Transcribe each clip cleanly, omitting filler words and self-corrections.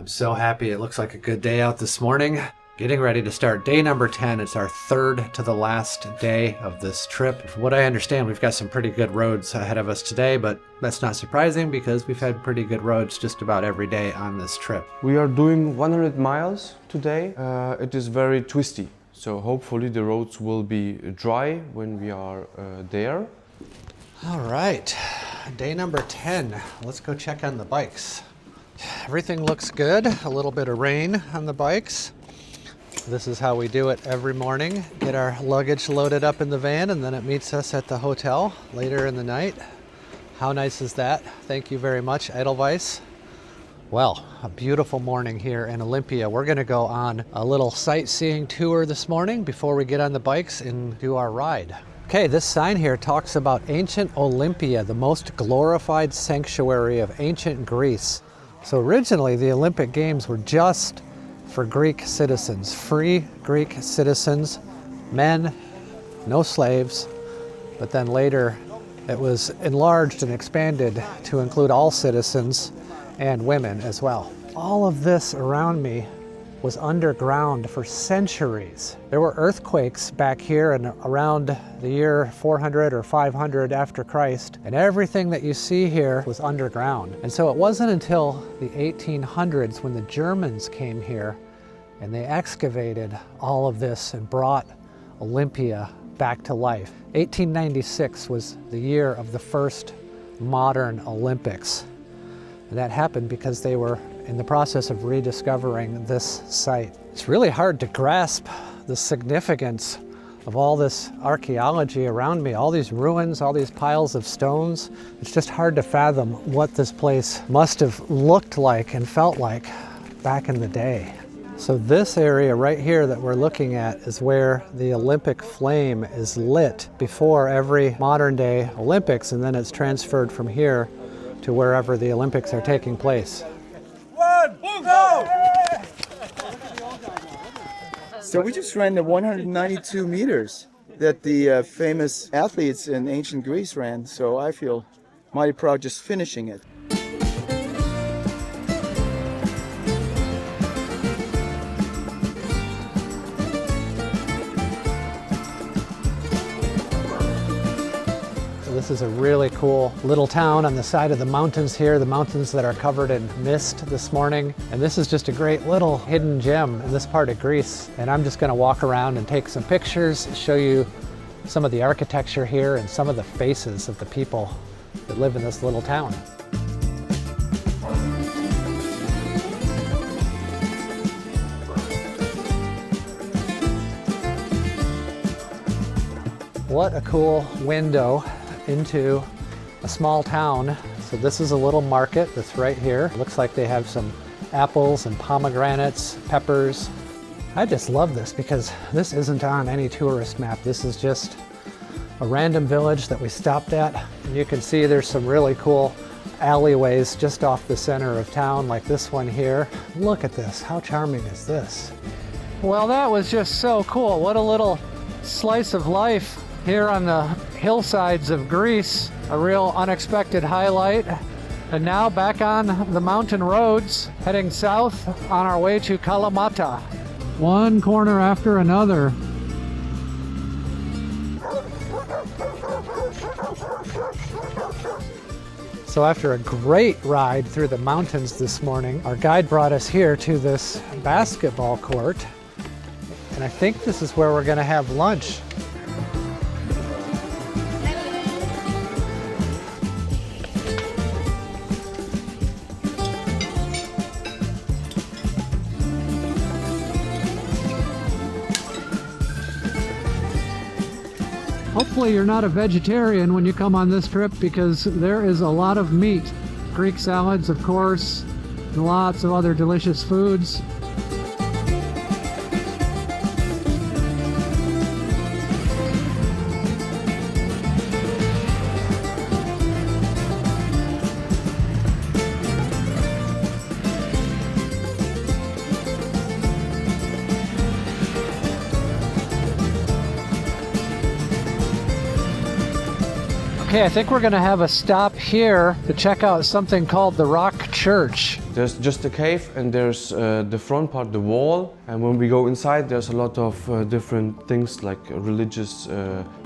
I'm so happy. It looks like a good day out this morning. Getting ready to start day number 10. It's our third to the last day of this trip. From what I understand, we've got some pretty good roads ahead of us today, but that's not surprising because we've had pretty good roads just about every day on this trip. We are doing 100 miles today. It is very twisty, so hopefully the roads will be dry when we are there. All right, day number 10. Let's go check on the bikes. Everything looks good. A little bit of rain on the bikes. This is how we do it every morning. Get our luggage loaded up in the van and then it meets us at the hotel later in the night. How nice is that? Thank you very much, Edelweiss. Well, a beautiful morning here in Olympia. We're gonna go on a little sightseeing tour this morning before we get on the bikes and do our ride. Okay, this sign here talks about Ancient Olympia, the most glorified sanctuary of ancient Greece. So originally the Olympic Games were just for Greek citizens, free Greek citizens, men, no slaves, but then later it was enlarged and expanded to include all citizens and women as well. All of this around me was underground for centuries. There were earthquakes back here and around the year 400 or 500 after Christ, and everything that you see here was underground. And so it wasn't until the 1800s when the Germans came here and they excavated all of this and brought Olympia back to life. 1896 was the year of the first modern Olympics. And that happened because they were in the process of rediscovering this site. It's really hard to grasp the significance of all this archaeology around me, all these ruins, all these piles of stones. It's just hard to fathom what this place must have looked like and felt like back in the day. So this area right here that we're looking at is where the Olympic flame is lit before every modern day Olympics, and then it's transferred from here to wherever the Olympics are taking place. Go! So we just ran the 192 meters that the famous athletes in ancient Greece ran, so I feel mighty proud just finishing it. This is a really cool little town on the side of the mountains here, the mountains that are covered in mist this morning. And this is just a great little hidden gem in this part of Greece. And I'm just gonna walk around and take some pictures, show you some of the architecture here and some of the faces of the people that live in this little town. What a cool window into a small town. So this is a little market that's right here. Looks like they have some apples and pomegranates, peppers. I just love this because this isn't on any tourist map. This is just a random village that we stopped at. And you can see there's some really cool alleyways just off the center of town, like this one here. Look at this, how charming is this? Well, that was just so cool. What a little slice of life here on the hillsides of Greece, a real unexpected highlight. And now back on the mountain roads, heading south on our way to Kalamata. One corner after another. So after a great ride through the mountains this morning, our guide brought us here to this basketball court. And I think this is where we're gonna have lunch. Hopefully you're not a vegetarian when you come on this trip because there is a lot of meat. Greek salads, of course, and lots of other delicious foods. Okay, I think we're gonna have a stop here to check out something called the rock church. There's just a cave and there's the front part, the wall. And when we go inside, there's a lot of different things like religious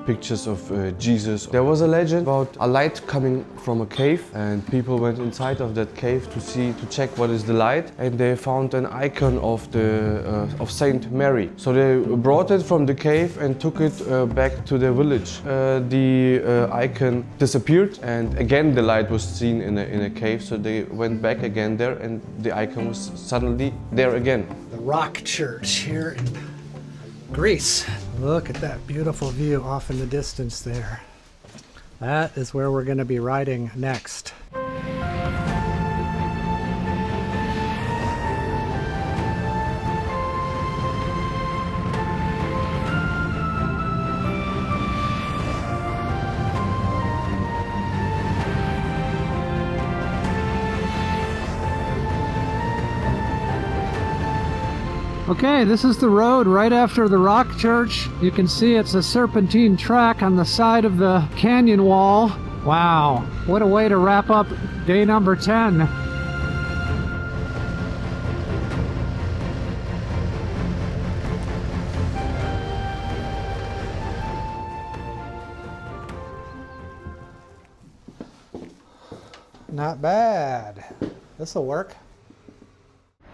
pictures of Jesus. There was a legend about a light coming from a cave, and people went inside of that cave to check what is the light, and they found an icon of Saint Mary. So they brought it from the cave and took it back to their village. The icon disappeared, and again the light was seen in a cave. So they went back again there, and the icon was suddenly there again. The rock church here in Greece. Look at that beautiful view off in the distance there. That is where we're going to be riding next. Okay, this is the road right after the rock church. You can see it's a serpentine track on the side of the canyon wall. Wow, what a way to wrap up day number 10. Not bad. This'll work.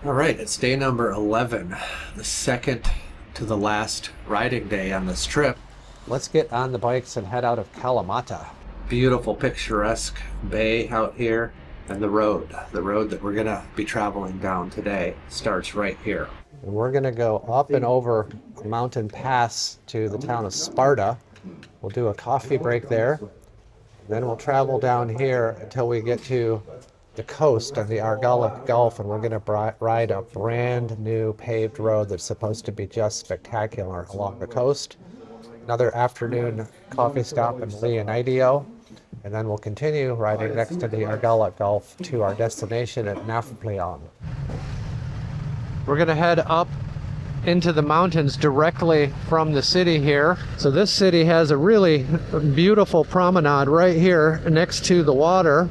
All right, it's day number 11, the second to the last riding day on this trip. Let's get on the bikes and head out of Kalamata. Beautiful, picturesque bay out here, and the road that we're gonna be traveling down today starts right here. And we're gonna go up and over a mountain pass to the town of Sparta. We'll do a coffee break there. Then we'll travel down here until we get to the coast of the Argolic Gulf, and we're going to ride a brand new paved road that's supposed to be just spectacular along the coast. Another afternoon coffee stop in Leonidas, and then we'll continue riding next to the Argolic Gulf to our destination at Nafplion. We're going to head up into the mountains directly from the city here. So this city has a really beautiful promenade right here next to the water.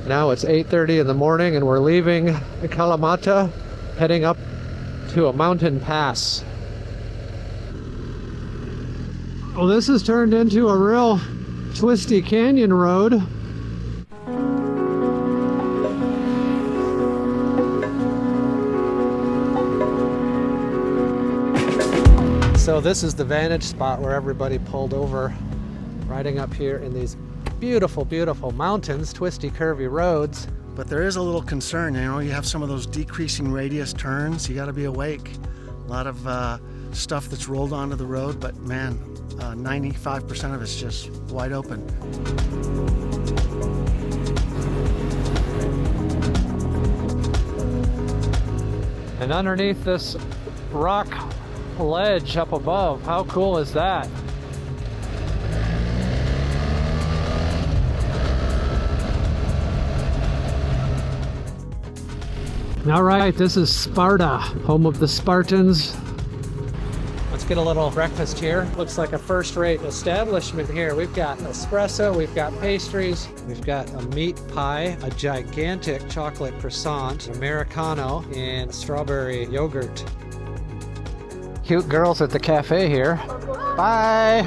Now it's 8:30 in the morning and we're leaving Kalamata, heading up to a mountain pass. Well, this has turned into a real twisty canyon road. So this is the vantage spot where everybody pulled over, riding up here in these beautiful, beautiful mountains, twisty, curvy roads. But there is a little concern, you know, you have some of those decreasing radius turns, you got to be awake. A lot of stuff that's rolled onto the road, but man, 95% of it's just wide open. And underneath this rock ledge up above, how cool is that? All right, this is Sparta, home of the Spartans. Let's get a little breakfast here. Looks like a first-rate establishment here. We've got espresso, we've got pastries, we've got a meat pie, a gigantic chocolate croissant, Americano, and strawberry yogurt. Cute girls at the cafe here. Bye!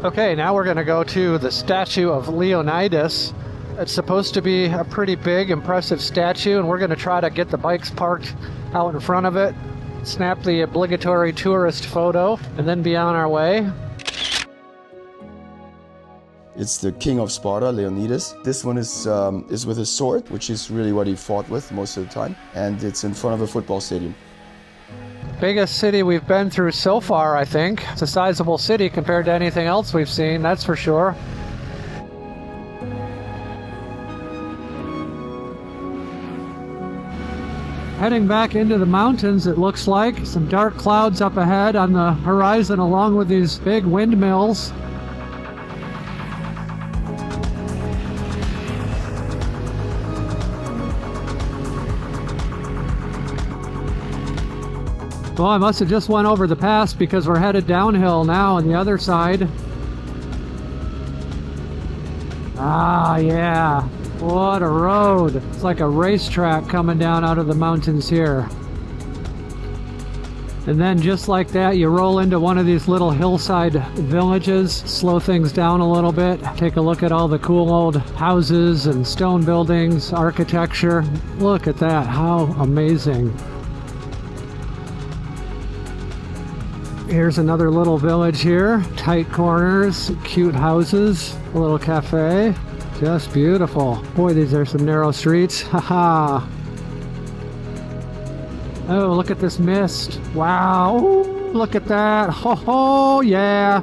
Okay, now we're gonna go to the statue of Leonidas. It's supposed to be a pretty big, impressive statue, and we're going to try to get the bikes parked out in front of it, snap the obligatory tourist photo, and then be on our way. It's the king of Sparta, Leonidas. This one is with his sword, which is really what he fought with most of the time, and it's in front of a football stadium. Biggest city we've been through so far, I think. It's a sizable city compared to anything else we've seen, that's for sure. Heading back into the mountains, it looks like. Some dark clouds up ahead on the horizon along with these big windmills. Well, I must have just went over the pass because we're headed downhill now on the other side. Ah, yeah. What a road. It's like a racetrack coming down out of the mountains here. And then just like that, you roll into one of these little hillside villages, slow things down a little bit, take a look at all the cool old houses and stone buildings, architecture. Look at that, how amazing. Here's another little village here, tight corners, cute houses, a little cafe, just beautiful. Boy, these are some narrow streets, haha. Oh, look at this mist. Wow. Ooh, look at that. Ho ho, yeah.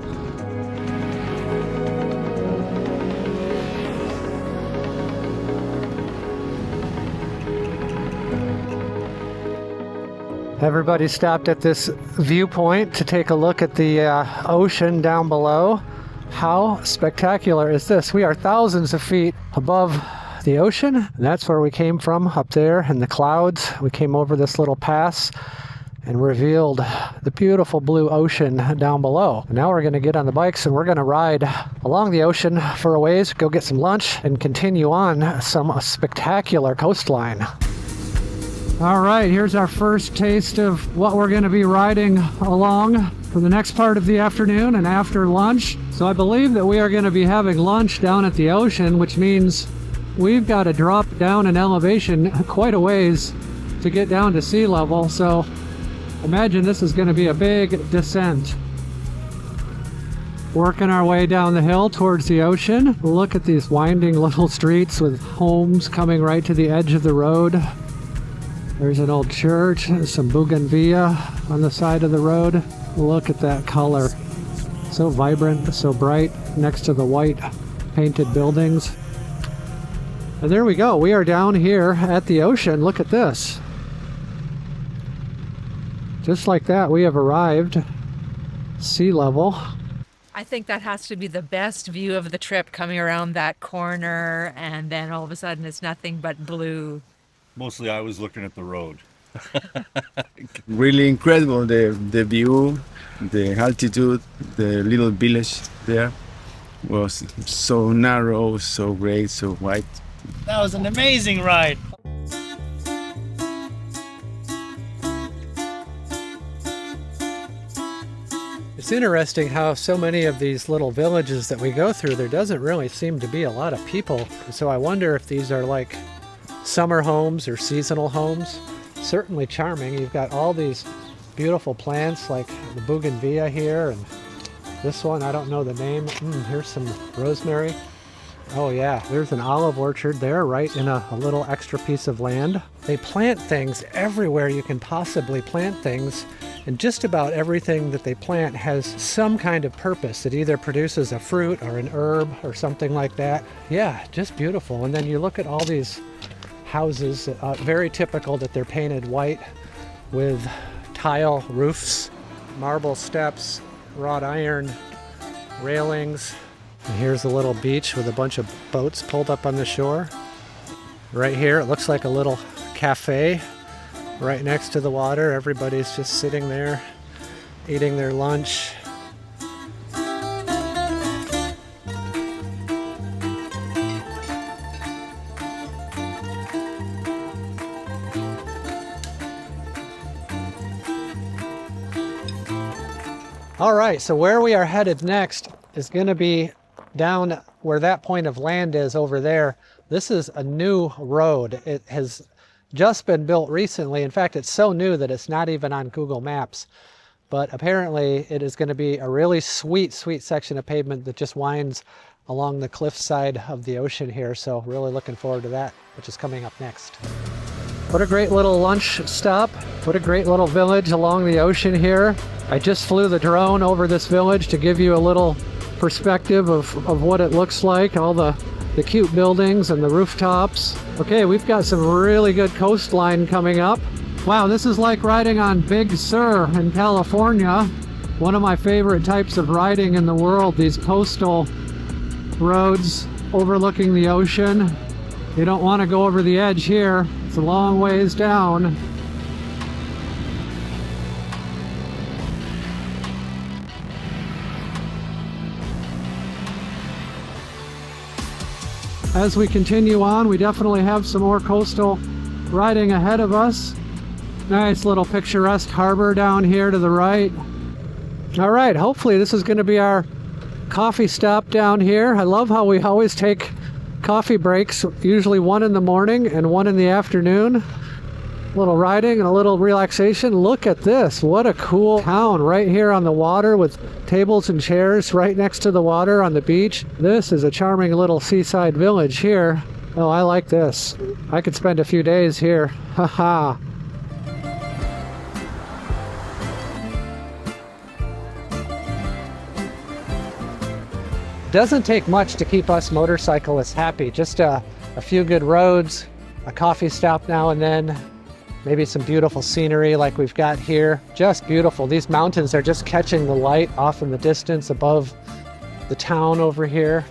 Everybody stopped at this viewpoint to take a look at the ocean down below. How spectacular is this? We are thousands of feet above the ocean, and that's where we came from, up there in the clouds. We came over this little pass and revealed the beautiful blue ocean down below. Now we're going to get on the bikes and we're going to ride along the ocean for a ways, go get some lunch, and continue on some spectacular coastline. All right, here's our first taste of what we're going to be riding along for the next part of the afternoon and after lunch. So I believe that we are going to be having lunch down at the ocean, which means we've got to drop down in elevation quite a ways to get down to sea level, so imagine this is going to be a big descent. Working our way down the hill towards the ocean. Look at these winding little streets with homes coming right to the edge of the road. There's an old church, some bougainvillea on the side of the road. Look at that color. So vibrant, so bright, next to the white painted buildings. And there we go, we are down here at the ocean. Look at this. Just like that, we have arrived sea level. I think that has to be the best view of the trip, coming around that corner and then all of a sudden it's nothing but blue. Mostly I was looking at the road. Really incredible, the view, the altitude, the little village there was so narrow, so great, so white. That was an amazing ride. It's interesting how so many of these little villages that we go through, there doesn't really seem to be a lot of people. So I wonder if these are like summer homes or seasonal homes. Certainly charming. You've got all these beautiful plants like the bougainvillea here, and this one, I don't know the name. Here's some rosemary. Oh yeah, there's an olive orchard there, right in a little extra piece of land. They plant things everywhere you can possibly plant things, and just about everything that they plant has some kind of purpose. It either produces a fruit or an herb or something like that. Yeah, just beautiful. And then you look at all these houses, very typical that they're painted white with tile roofs, marble steps, wrought iron railings. And here's a little beach with a bunch of boats pulled up on the shore. Right here, it looks like a little cafe right next to the water. Everybody's just sitting there, eating their lunch. All right, so where we are headed next is going to be down where that point of land is over there. This is a new road. It has just been built recently. In fact, it's so new that it's not even on Google Maps. But apparently it is going to be a really sweet, sweet section of pavement that just winds along the cliffside of the ocean here. So really looking forward to that, which is coming up next. What a great little lunch stop. What a great little village along the ocean here. I just flew the drone over this village to give you a little perspective of what it looks like, all the cute buildings and the rooftops. Okay, we've got some really good coastline coming up. Wow, this is like riding on Big Sur in California. One of my favorite types of riding in the world, these coastal roads overlooking the ocean. You don't want to go over the edge here. It's a long ways down. as we continue on, we definitely have some more coastal riding ahead of us. Nice little picturesque harbor down here to the right. All right, hopefully this is going to be our coffee stop down here. I love how we always take coffee breaks, usually one in the morning and one in the afternoon. A little riding and a little relaxation. Look at this. What a cool town right here on the water with tables and chairs right next to the water on the beach. This is a charming little seaside village here. Oh, I like this. I could spend a few days here. Haha. Doesn't take much to keep us motorcyclists happy. Just a few good roads, a coffee stop now and then, maybe some beautiful scenery like we've got here. Just beautiful. These mountains are just catching the light off in the distance above the town over here.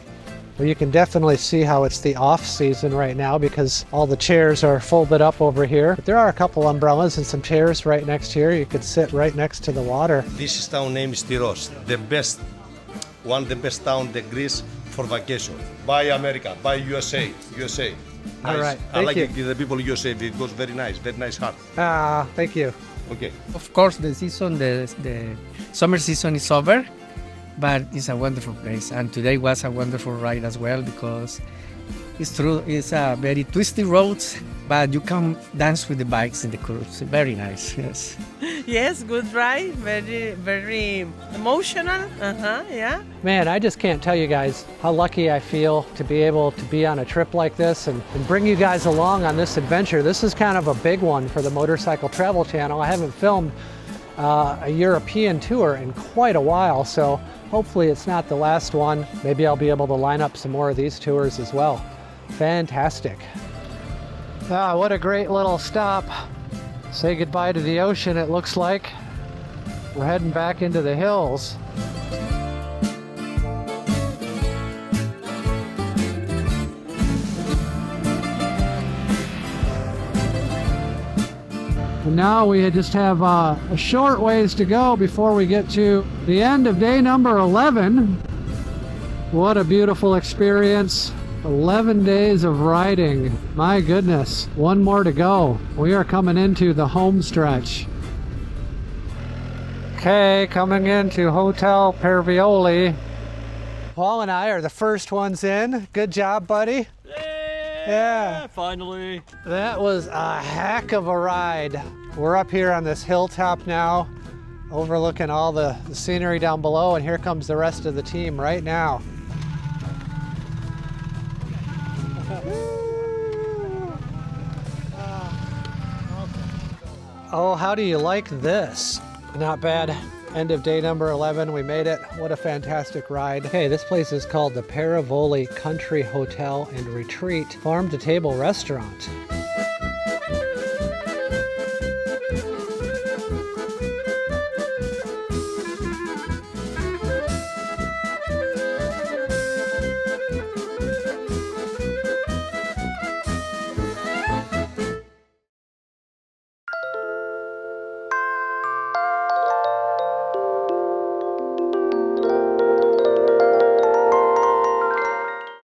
Well, you can definitely see how it's the off season right now because all the chairs are folded up over here. But there are a couple umbrellas and some chairs right next here. You could sit right next to the water. This town name is Tyros, one of the best town in Greece for vacation. By America, by USA. Nice. All right, I like thank you. the people USA. It was very nice heart. Ah, thank you. Okay. Of course, the summer season is over, but it's a wonderful place. And today was a wonderful ride as well because it's true, it's a very twisty roads, but you can dance with the bikes in the curves. Very nice, yes. Yes, good ride, very emotional. Yeah. Man, I just can't tell you guys how lucky I feel to be able to be on a trip like this and bring you guys along on this adventure. This is kind of a big one for the Motorcycle Travel Channel. I haven't filmed a European tour in quite a while, so hopefully it's not the last one. Maybe I'll be able to line up some more of these tours as well. Fantastic. Ah, what a great little stop. Say goodbye to the ocean, it looks like. We're heading back into the hills. And now we just have a short ways to go before we get to the end of day number 11. What a beautiful experience. 11 days of riding. My goodness, one more to go. We are coming into the home stretch. Okay, coming into Hotel Paravoli. Paul and I are the first ones in. Good job, buddy. Yeah, finally. That was a heck of a ride. We're up here on this hilltop now, overlooking all the scenery down below, and here comes the rest of the team right now. Oh, how do you like this? Not bad. End of day number 11, we made it. What a fantastic ride. Okay, this place is called the Paravoli Country Hotel and Retreat Farm to Table Restaurant.